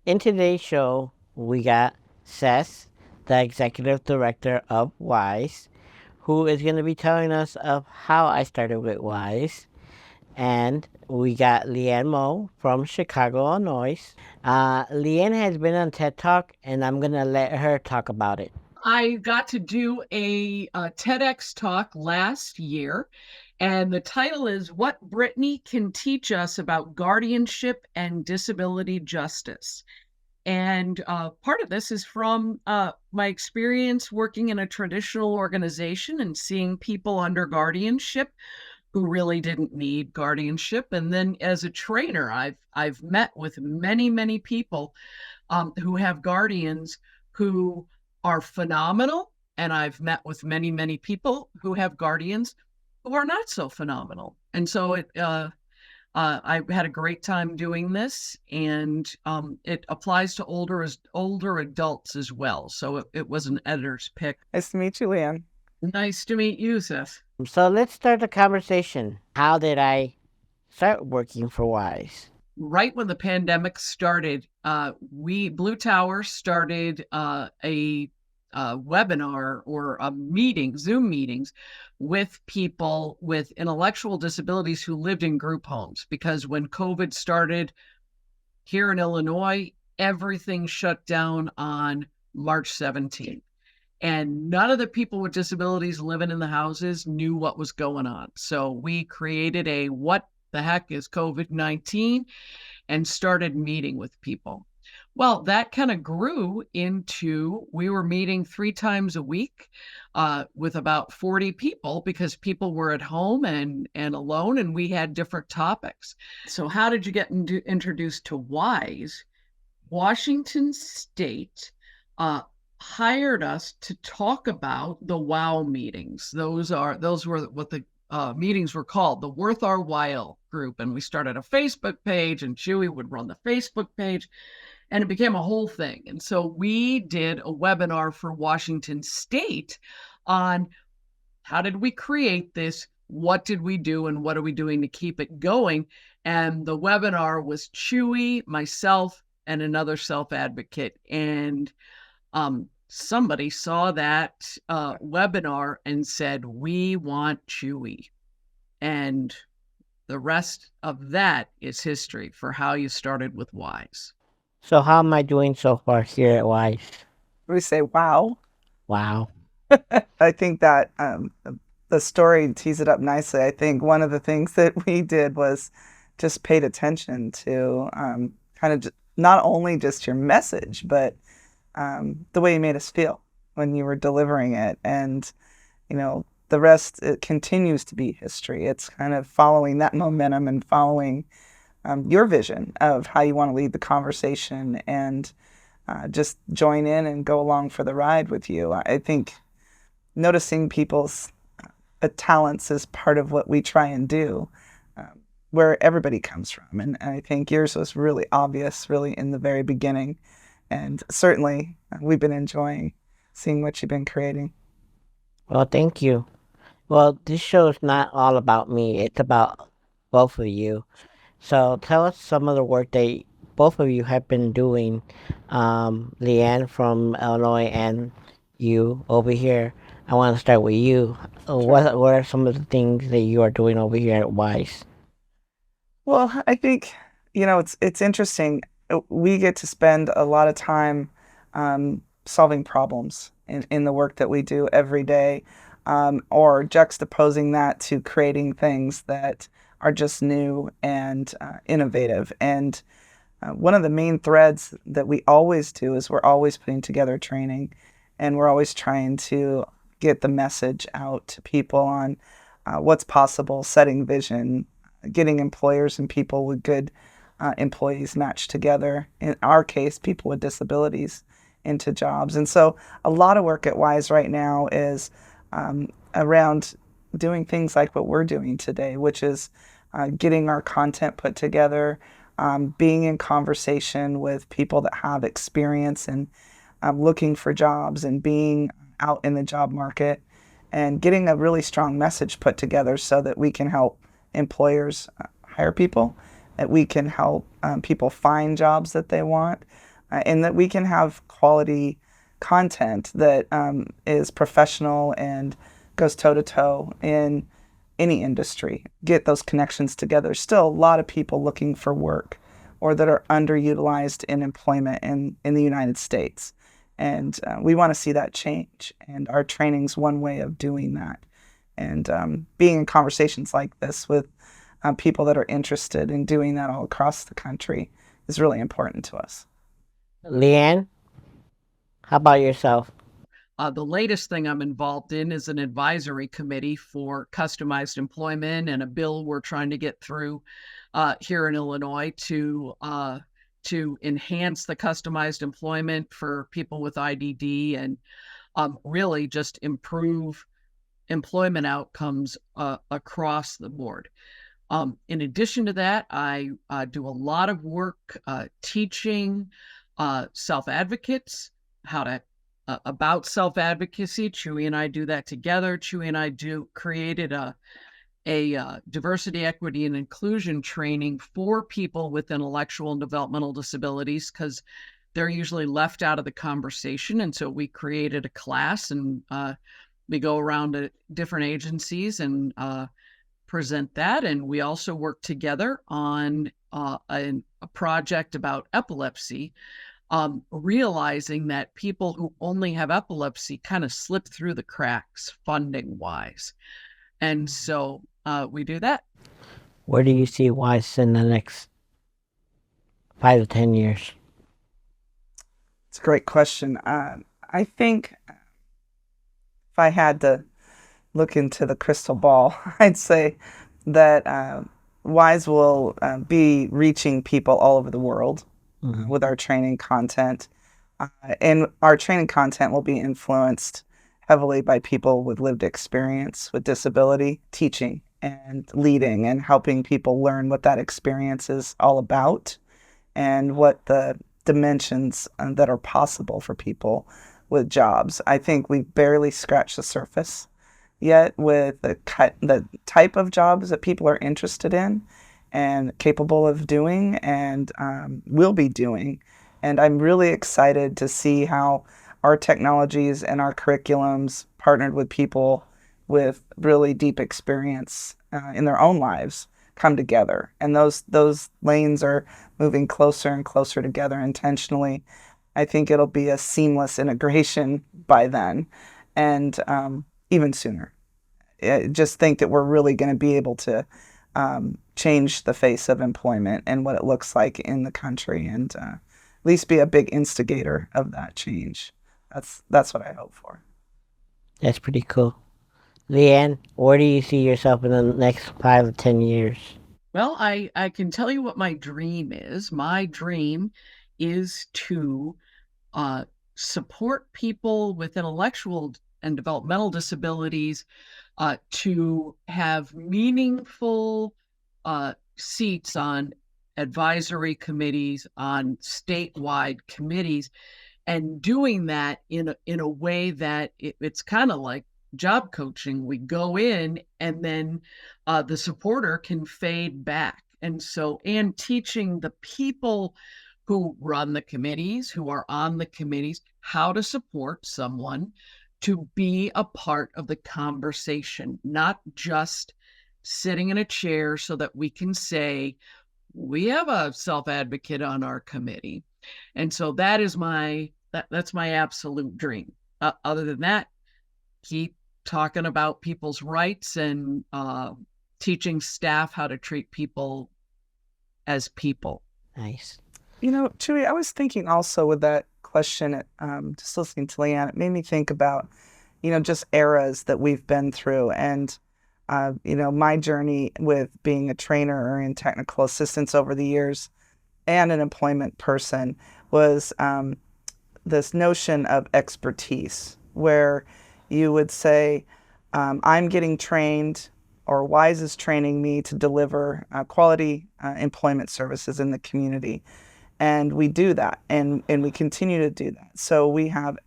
In today's show, we got Seth, the executive director of WISE, who is going to be telling us of how I started with WISE. And we got Leanne Moe from Chicago, Illinois. Leanne has been on TED Talk, and I'm going to let her talk about it. I got to do a TEDx talk last year, and the title is What Brittany Can Teach Us About Guardianship and Disability Justice. And part of this is from my experience working in a traditional organization and seeing people under guardianship who really didn't need guardianship. And then as a trainer, I've met with many people who have guardians who are phenomenal. And I've met with many people who have guardians who are not so phenomenal. And so I had a great time doing this, and it applies to older adults as well. So it was an editor's pick. Nice to meet you, Leanne. Nice to meet you, Seth. So let's start the conversation. How did I start working for WISE? Right when the pandemic started, Blue Tower started a webinar or a meeting, Zoom meetings with people with intellectual disabilities who lived in group homes. Because when COVID started here in Illinois, everything shut down on March 17th. And none of the people with disabilities living in the houses knew what was going on. So we created a what the heck is COVID-19 and started meeting with people. Well, that kind of grew into, we were meeting 3 times a week with about 40 people because people were at home and alone, and we had different topics. So how did you get introduced to WISE? Washington State hired us to talk about the WOW meetings. Those were what the meetings were called, the Worth Our While group. And we started a Facebook page, and Chuy would run the Facebook page, and it became a whole thing. And so we did a webinar for Washington State on how did we create this? What did we do? And what are we doing to keep it going? And the webinar was Chuy, myself, and another self-advocate. And somebody saw that webinar and said, we want Chuy. And the rest of that is history for how you started with WISE. So how am I doing so far here at WISE? We say, wow. Wow. I think that the story tees it up nicely. I think one of the things that we did was just paid attention to kind of not only just your message, but the way you made us feel when you were delivering it. And, the rest, it continues to be history. It's kind of following that momentum and following your vision of how you want to lead the conversation and just join in and go along for the ride with you. I think noticing people's talents is part of what we try and do, where everybody comes from. And I think yours was really obvious, really in the very beginning. And certainly we've been enjoying seeing what you've been creating. Well, thank you. Well, this show is not all about me. It's about both of you. So tell us some of the work that both of you have been doing. Leanne from Illinois and you over here. I want to start with you. What are some of the things that you are doing over here at WISE? Well, I think, it's interesting. We get to spend a lot of time solving problems in the work that we do every day, or juxtaposing that to creating things that are just new and innovative. And one of the main threads that we always do is we're always putting together training, and we're always trying to get the message out to people on what's possible, setting vision, getting employers and people with good employees matched together. In our case, people with disabilities into jobs. And so a lot of work at WISE right now is around doing things like what we're doing today, which is getting our content put together, being in conversation with people that have experience and looking for jobs and being out in the job market, and getting a really strong message put together so that we can help employers hire people, that we can help people find jobs that they want, and that we can have quality content that is professional and goes toe to toe in any industry. Get those connections together. Still, a lot of people looking for work or that are underutilized in employment in the United States. And we want to see that change. And our training's one way of doing that. And being in conversations like this with people that are interested in doing that all across the country is really important to us. Leanne, how about yourself? The latest thing I'm involved in is an advisory committee for customized employment and a bill we're trying to get through here in Illinois to enhance the customized employment for people with IDD and really just improve employment outcomes across the board. In addition to that, I do a lot of work teaching self-advocates how to about self-advocacy. Chuy and I do that together. Chuy and I created a diversity, equity, and inclusion training for people with intellectual and developmental disabilities because they're usually left out of the conversation. And so we created a class, and we go around to different agencies and present that. And we also work together on a project about epilepsy, realizing that people who only have epilepsy kind of slip through the cracks funding wise. And so we do that. Where do you see WISE in the next 5 to 10 years? It's a great question. I think if I had to look into the crystal ball, I'd say that WISE will be reaching people all over the world with our training content. And our training content will be influenced heavily by people with lived experience with disability, teaching and leading and helping people learn what that experience is all about and what the dimensions that are possible for people with jobs. I think we've barely scratched the surface yet with the type of jobs that people are interested in and capable of doing and will be doing. And I'm really excited to see how our technologies and our curriculums partnered with people with really deep experience in their own lives come together. And those lanes are moving closer and closer together intentionally. I think it'll be a seamless integration by then and even sooner. I just think that we're really going to be able to change the face of employment and what it looks like in the country and at least be a big instigator of that change. That's what I hope for. That's pretty cool. Leanne, where do you see yourself in the next 5 to 10 years? Well, I can tell you what my dream is. My dream is to support people with intellectual and developmental disabilities to have meaningful seats on advisory committees, on statewide committees, and doing that in a way that it's kind of like job coaching. We go in and then the supporter can fade back. And teaching the people who run the committees, who are on the committees, how to support someone to be a part of the conversation, not just sitting in a chair so that we can say, we have a self-advocate on our committee. And so that is that's my absolute dream. Other than that, keep talking about people's rights and teaching staff how to treat people as people. Nice. You know, Chuy, I was thinking also with that question, just listening to Leanne, it made me think about, just eras that we've been through. And, my journey with being a trainer or in technical assistance over the years and an employment person was this notion of expertise, where you would say, I'm getting trained or WISE is training me to deliver quality employment services in the community. And we do that, and we continue to do that. So we have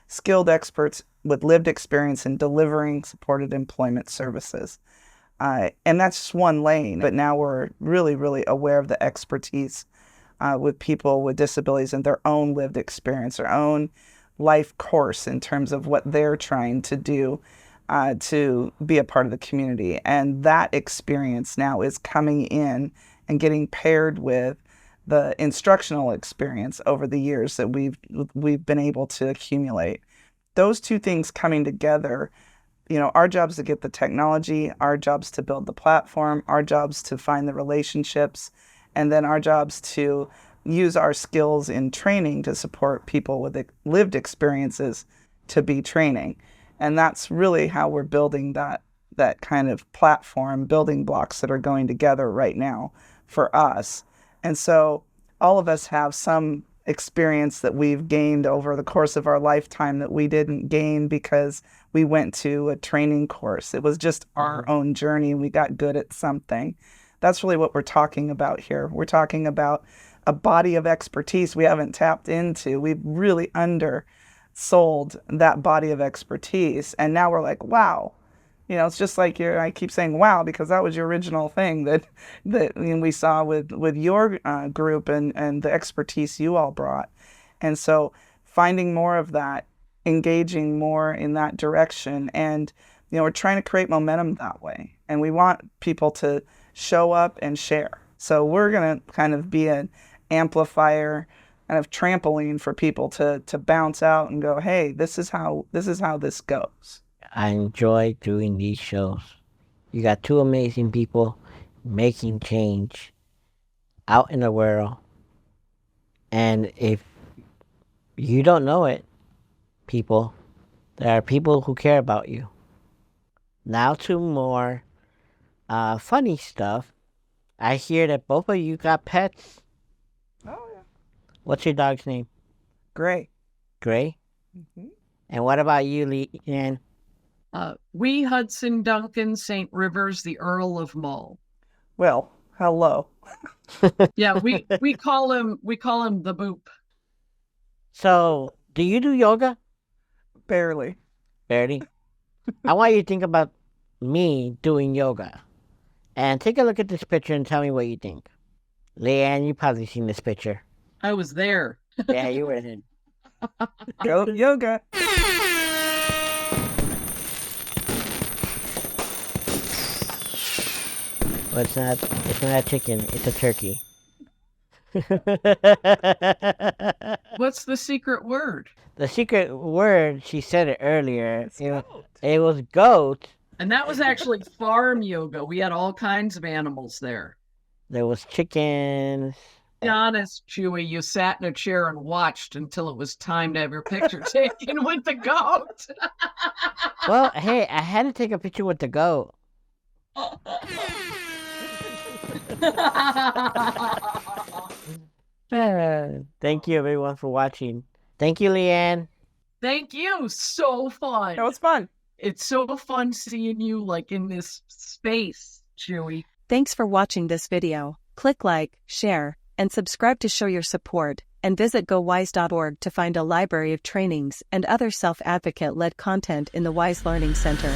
skilled experts with lived experience in delivering supported employment services. And that's just one lane, but now we're really, really aware of the expertise with people with disabilities and their own lived experience, their own life course in terms of what they're trying to do to be a part of the community. And that experience now is coming in and getting paired with the instructional experience over the years that we've been able to accumulate. Those two things coming together, our job's to get the technology, our job's to build the platform, our job's to find the relationships, and then our job's to use our skills in training to support people with lived experiences to be training. And that's really how we're building that kind of platform, building blocks that are going together right now for us. And so all of us have some experience that we've gained over the course of our lifetime that we didn't gain because we went to a training course. It was just our own journey and we got good at something. That's really what we're talking about here. We're talking about a body of expertise we haven't tapped into. We've really undersold that body of expertise. And now we're like, wow. It's just like I keep saying wow because that was your original thing that we saw with your group and the expertise you all brought. And so finding more of that, engaging more in that direction. And, we're trying to create momentum that way. And we want people to show up and share. So we're going to kind of be an amplifier, kind of trampoline for people to bounce out and go, hey, this is how this goes. I enjoy doing these shows. You got two amazing people making change out in the world. And if you don't know it, people, there are people who care about you. Now to more funny stuff. I hear that both of you got pets. Oh, yeah. What's your dog's name? Gray. Gray? Mm-hmm. And what about you, Leanne? We Hudson Duncan St. Rivers, the Earl of Mull. Well, hello. Yeah, we call him the Boop. So, do you do yoga? Barely. Barely. I want you to think about me doing yoga. And take a look at this picture and tell me what you think. Leanne, you've probably seen this picture. I was there. Yeah, you were there. Go yoga. Well, it's not a chicken, it's a turkey. What's the secret word? The secret word, she said it earlier. It was goat. And that was actually farm yoga. We had all kinds of animals there. There was chickens. Be honest, Chuy, you sat in a chair and watched until it was time to have your picture taken with the goat. Well, hey, I had to take a picture with the goat. Thank you, everyone, for watching. Thank you, Leanne. Thank you. So fun. That was fun. It's so fun seeing you like in this space, Chuy. Thanks for watching this video. Click like, share, and subscribe to show your support, and visit gowise.org to find a library of trainings and other self-advocate-led content in the Wise Learning Center.